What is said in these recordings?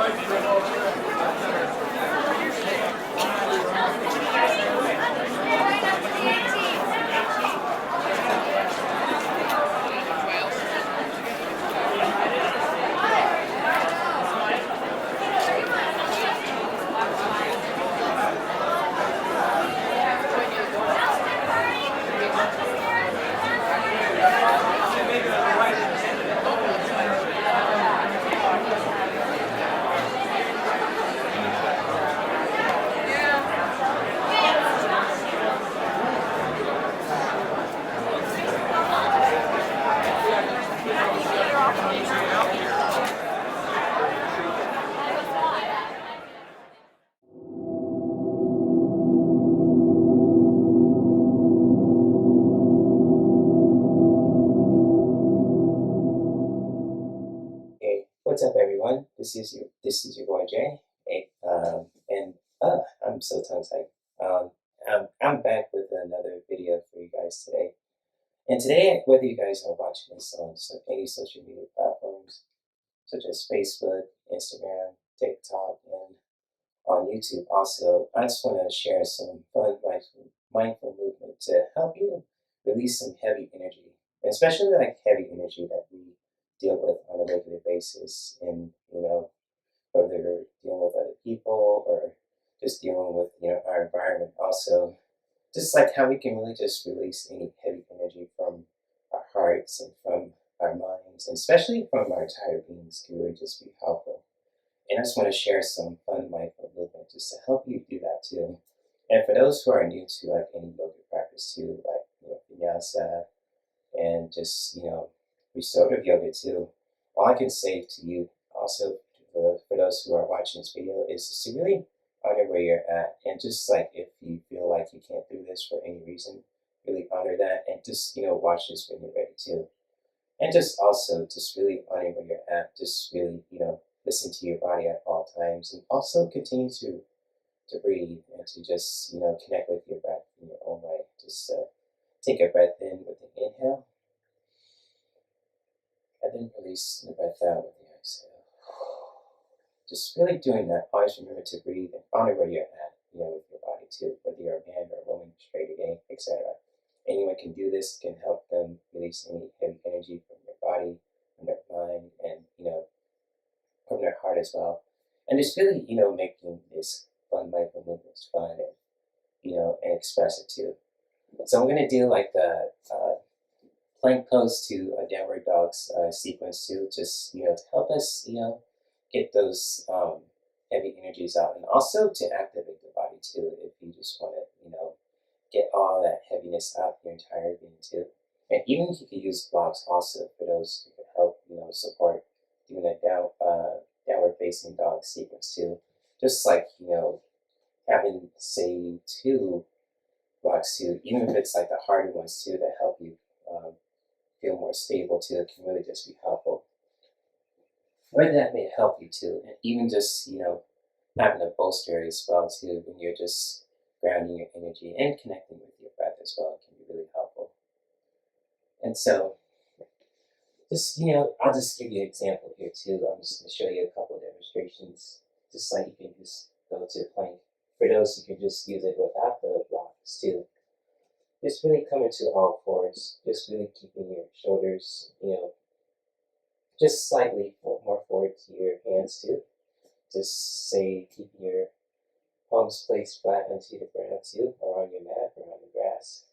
Hey, what's up, everyone? This is your boy Jay. Hey, and I'm so tongue-tied. I'm back with another video for you guys today. And today, whether you guys are watching this on any social media platforms such as Facebook, Instagram, TikTok, and on YouTube, also, I just want to share some fun mindful movement to help you release some heavy energy, especially like heavy energy that we deal with on a regular basis, and whether you're dealing with other people or just dealing with our environment. Also, just like how we can really just release any heavy energy from our hearts and from our minds, and especially from our entire beings, can really just be helpful. And I just want to share some fun mindful movement just to help you do that too. And for those who are new to like any yoga practice too, like vinyasa and just restorative yoga too, all I can say to you also for those who are watching this video is just to really honor where you're at, and just like if you feel like you can't do this for any reason, really honor that, and just watch this when you're ready too. And just also just really honor where you're at, just really listen to your body at all times, and also continue to breathe and to just connect with your breath in your own way. Just take a breath in with an inhale, and then release the breath out with the exhale. Just really doing that. Always remember to breathe and honor where you're at, with your body too, whether you're a man or a woman, straight or gay, etc. Anyone can do this, can help them release any heavy energy from their body, from their mind, and from their heart as well. And just really, making this fun mindful movements fun, and and express it too. So I'm gonna do like the plank pose to a downward dog sequence too, just to help us get those heavy energies out, and also to activate the body too, if you just want to get all that heaviness out your entire being too. And even if you could use blocks also for those who can help support doing a downward facing dog sequence too, just like having say 2 blocks too, even if it's like the harder ones too that help you feel more stable too, it can really just be helpful. Or that may help you too, and even just having a bolster as well too, when you're just grounding your energy and connecting with your breath as well, can be really helpful. And so, just I'll just give you an example here too. I'm just going to show you a couple of demonstrations, just like you can just go to a plank. For those who can just use it without the blocks too. Just really coming to all fours, just really keeping your shoulders, just slightly more forward to your hands too. Just say keeping your palms placed flat onto the ground too, or on your mat or on the grass.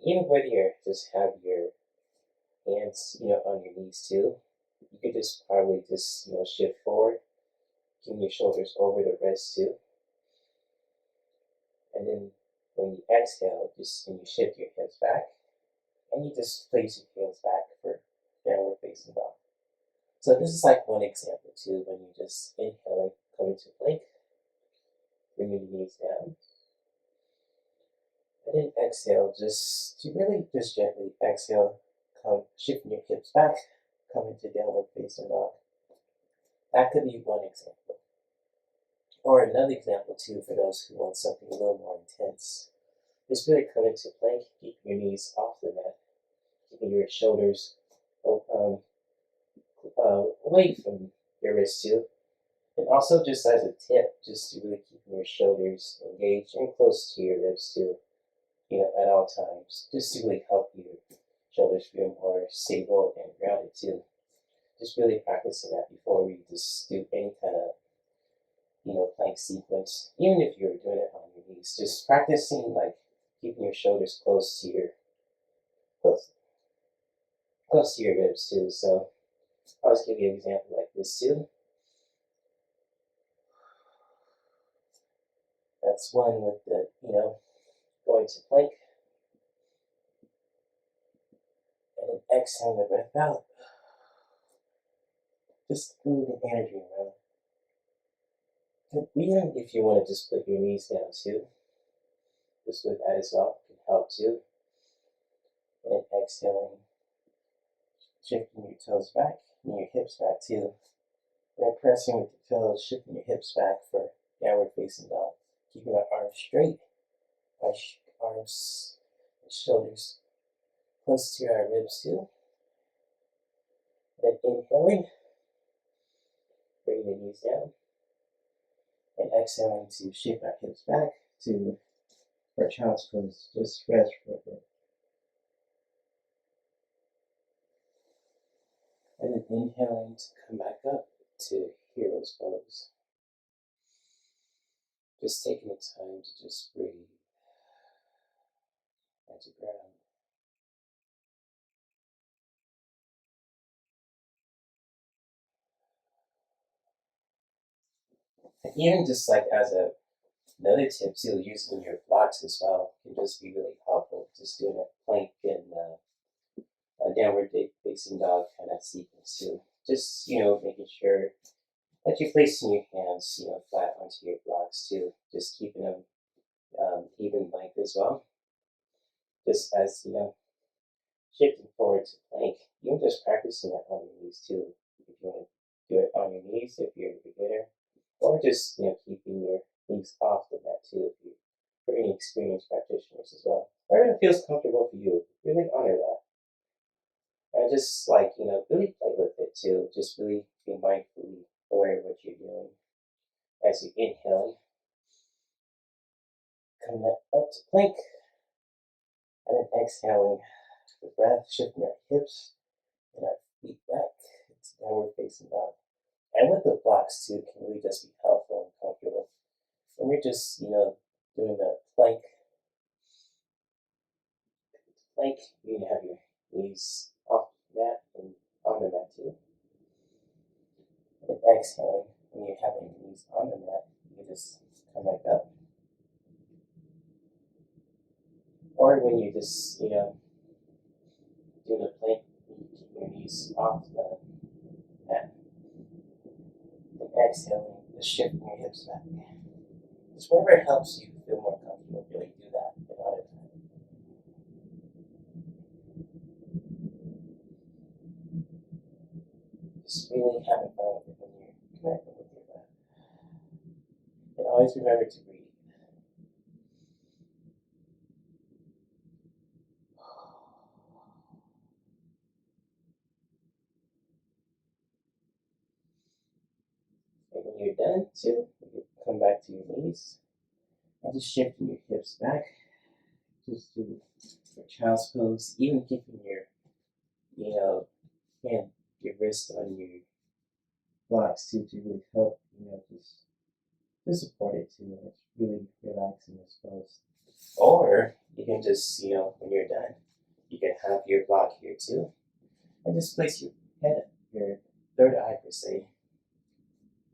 Even whether you just have your hands, on your knees too, you could just probably just shift forward, keeping your shoulders over the wrist too. And then when you exhale, just when you shift your hips back, and you just place your heels back for downward facing dog. So this is like one example too, when you just inhaling, coming to plank, bringing the knees down, and then exhale, just to really just gently exhale, come shifting your hips back, come into downward facing dog. That could be one example. Or another example too, for those who want something a little more intense. Just really come into plank, keep your knees off the mat, keeping your shoulders away from your wrists too. And also, just as a tip, just to really keep your shoulders engaged and close to your ribs too, at all times, just to really help your shoulders feel more stable and grounded too. Just really practicing that before we just do any kind of, plank sequence. Even if you're doing it on your knees, just practicing like keeping your shoulders close, close to your ribs too. So I'll just give you an example like this too. That's one with the, going to plank and then exhale the breath out. Just move the energy around. Even if you want to just put your knees down too, just with that as well can help too. And then exhaling, shifting your toes back and your hips back too. And then pressing with the toes, shifting your hips back for downward facing dog. Keeping our arms straight, our arms and shoulders close to our ribs too. And then inhaling, bring the knees down. And exhaling to shift our hips back to our child's pose. Just rest for a bit. And then inhaling to come back up to hero's pose. Just taking the time to just breathe and to ground. And even just like as another tip too, using your blocks as well can just be really helpful. Just doing a plank and a downward facing dog kind of sequence too. Just, making sure that you're placing your hands, flat onto your blocks too. Just keeping them even length as well. Just as, shifting forward to plank, you can just practicing that on your knees too. If you want to do it on your knees, if you're a beginner, or just, keeping your knees off the mat too, if you for any experienced practitioners as well. Whatever feels comfortable for you, really honor that. And just like, really play with it too. Just really be mindfully aware of what you're doing as you inhale. Coming up to plank, and then exhaling the breath, shifting our hips and our feet back to downward facing dog. And with the blocks too, can really just be helpful and comfortable. When you're just, doing the plank, you can have your knees off the mat and on the mat too. And exhaling, when you're having your knees on the mat, you just come back up. Or when you just, doing a plank, you keep your knees off the mat. And exhaling, just shifting your hips back. Just whatever helps you feel more comfortable, really do that in order to just really having fun with it when you're connecting with your breath. And always remember to breathe. And when you're done too, you come back to your knees and just shifting your hips back. Just do your child's pose, even keeping your, hand, your wrist on your blocks too, to really help, just support it too. And it's really relaxing this pose. Or you can just, when you're done, you can have your block here too. And just place your head, your third eye per se,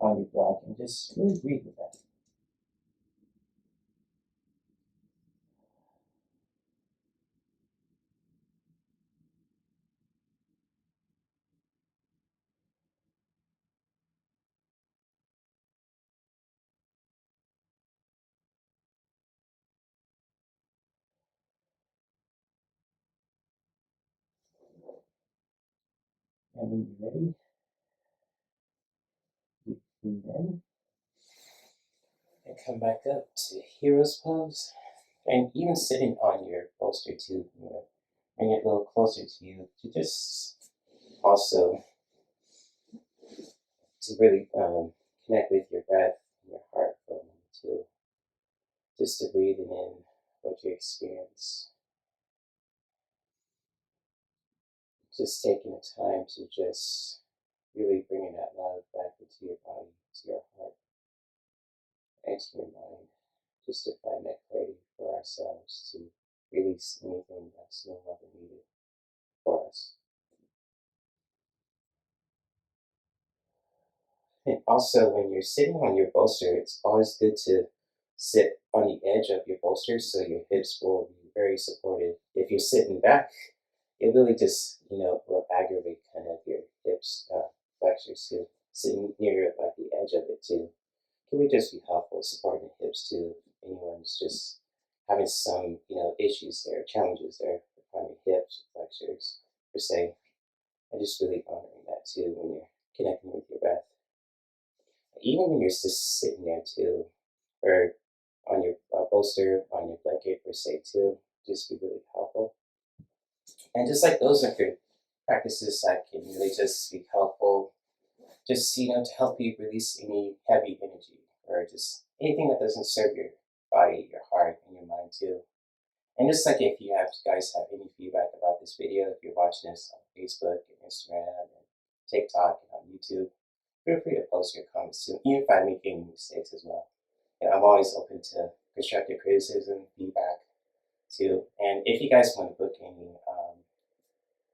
on your block and just really breathe with that. And when you're ready, you breathe in and come back up to hero's pose. And even sitting on your bolster too, bring it a little closer to you to just also to really connect with your breath and your heart for a moment too. Just to breathing in what you experience. Just taking the time to just really bringing that love back into your body, to your heart, and to your mind. Just to find that clarity for ourselves to release anything that's no longer needed for us. And also, when you're sitting on your bolster, it's always good to sit on the edge of your bolster so your hips will be very supported. If you're sitting back, it really just, will aggravate kind of your hips flexors too. Sitting near like the edge of it too can really just be helpful, supporting the hips too. If anyone's just having some, issues there, challenges there on your hips, flexors per se. And just really honoring that too when you're connecting with your breath. Even when you're just sitting there too, or on your bolster, on your blanket per se too, just be really helpful. And just like those are good practices that can really just be helpful, just to help you release any heavy energy or just anything that doesn't serve your body, your heart, and your mind too. And just like if you guys have any feedback about this video, if you're watching this on Facebook and Instagram and TikTok and on YouTube, feel free to post your comments too, even if I make any mistakes as well. And I'm always open to constructive criticism, feedback too. And if you guys want to book any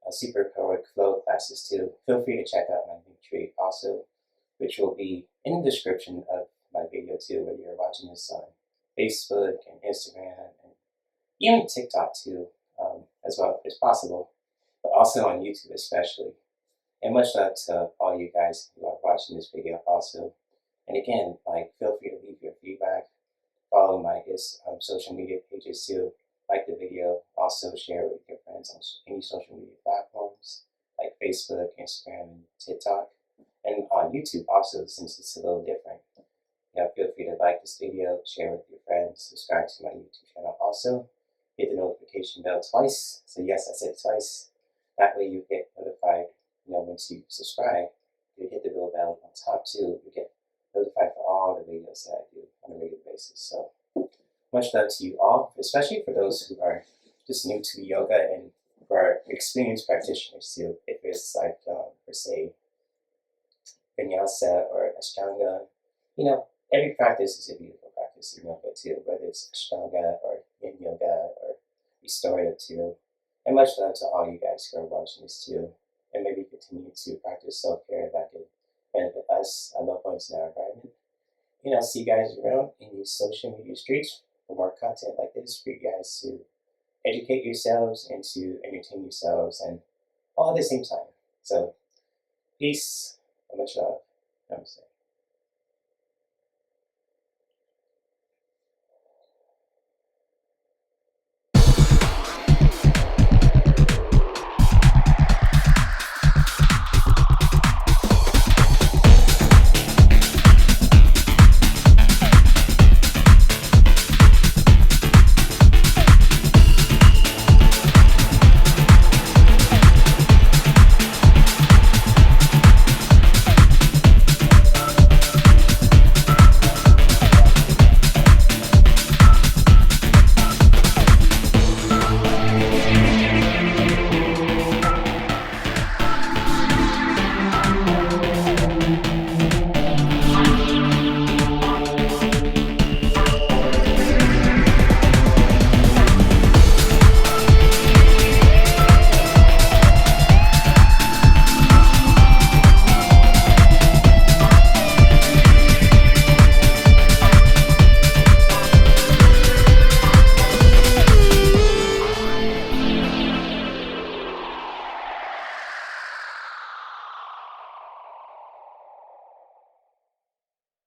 super powered flow classes too, feel free to check out my linktree also, which will be in the description of my video too, whether you're watching this on Facebook and Instagram and even TikTok too, as well if it's possible, but also on YouTube especially. And much love to all you guys who are watching this video also. And again, feel free to leave your feedback, follow my social media pages too, like the video, also share it with your friends on any social media platforms like Facebook, Instagram, and TikTok. And on YouTube also, since it's a little different. Feel free to like this video, share with your friends, subscribe to my YouTube channel also. Hit the notification bell twice. So yes, I said twice. That way you get notified, once you subscribe. You hit the little bell on top too. You get notified for all the videos that I do on a regular basis. So much love to you all, especially for those who are just new to yoga and who are experienced practitioners too. If it's like, per se, vinyasa or ashtanga, every practice is a beautiful practice in yoga too, whether it's ashtanga or yin yoga or restorative too. And much love to all you guys who are watching this too. And maybe continue to practice self-care that could benefit us, our loved ones, and our environment. See you guys around in these social media streets for more content like this for you guys to educate yourselves and to entertain yourselves and all at the same time. So, peace and much love. Namaste.